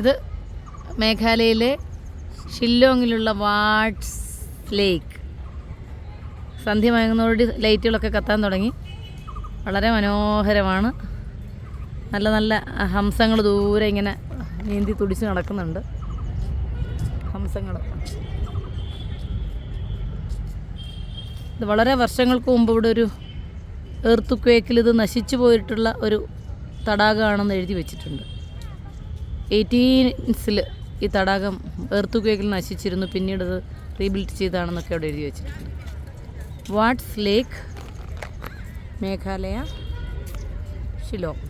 ഇത് മേഘാലയയിലെ ഷില്ലോങ്ങിലുള്ള വാട്ട്സ് ലേക്ക്. സന്ധ്യ മയങ്ങുന്നതോടെ ലൈറ്റുകളൊക്കെ കത്താൻ തുടങ്ങി. വളരെ മനോഹരമാണ്. നല്ല നല്ല ഹംസങ്ങൾ ദൂരെ ഇങ്ങനെ നീന്തി തുടിച്ച് നടക്കുന്നുണ്ട്. ഹംസങ്ങൾ ഇത് വളരെ വർഷങ്ങൾക്ക് മുമ്പ് ഇവിടെ ഒരു എർത്തുക്വേക്കിൽ ഇത് നശിച്ചു പോയിട്ടുള്ള ഒരു തടാകമാണെന്ന് എഴുതി വെച്ചിട്ടുണ്ട്. 1800 ഈ തടാകം എർത്തുക്വേക്കിൽ നശിച്ചിരുന്നു. പിന്നീട് ഇത് റീബിൽഡ് ചെയ്താണെന്നൊക്കെ അവിടെ എഴുതി വെച്ചിട്ടുണ്ട്. വാട്ട്സ് ലേക്ക്, മേഘാലയ, ഷില്ലോങ്.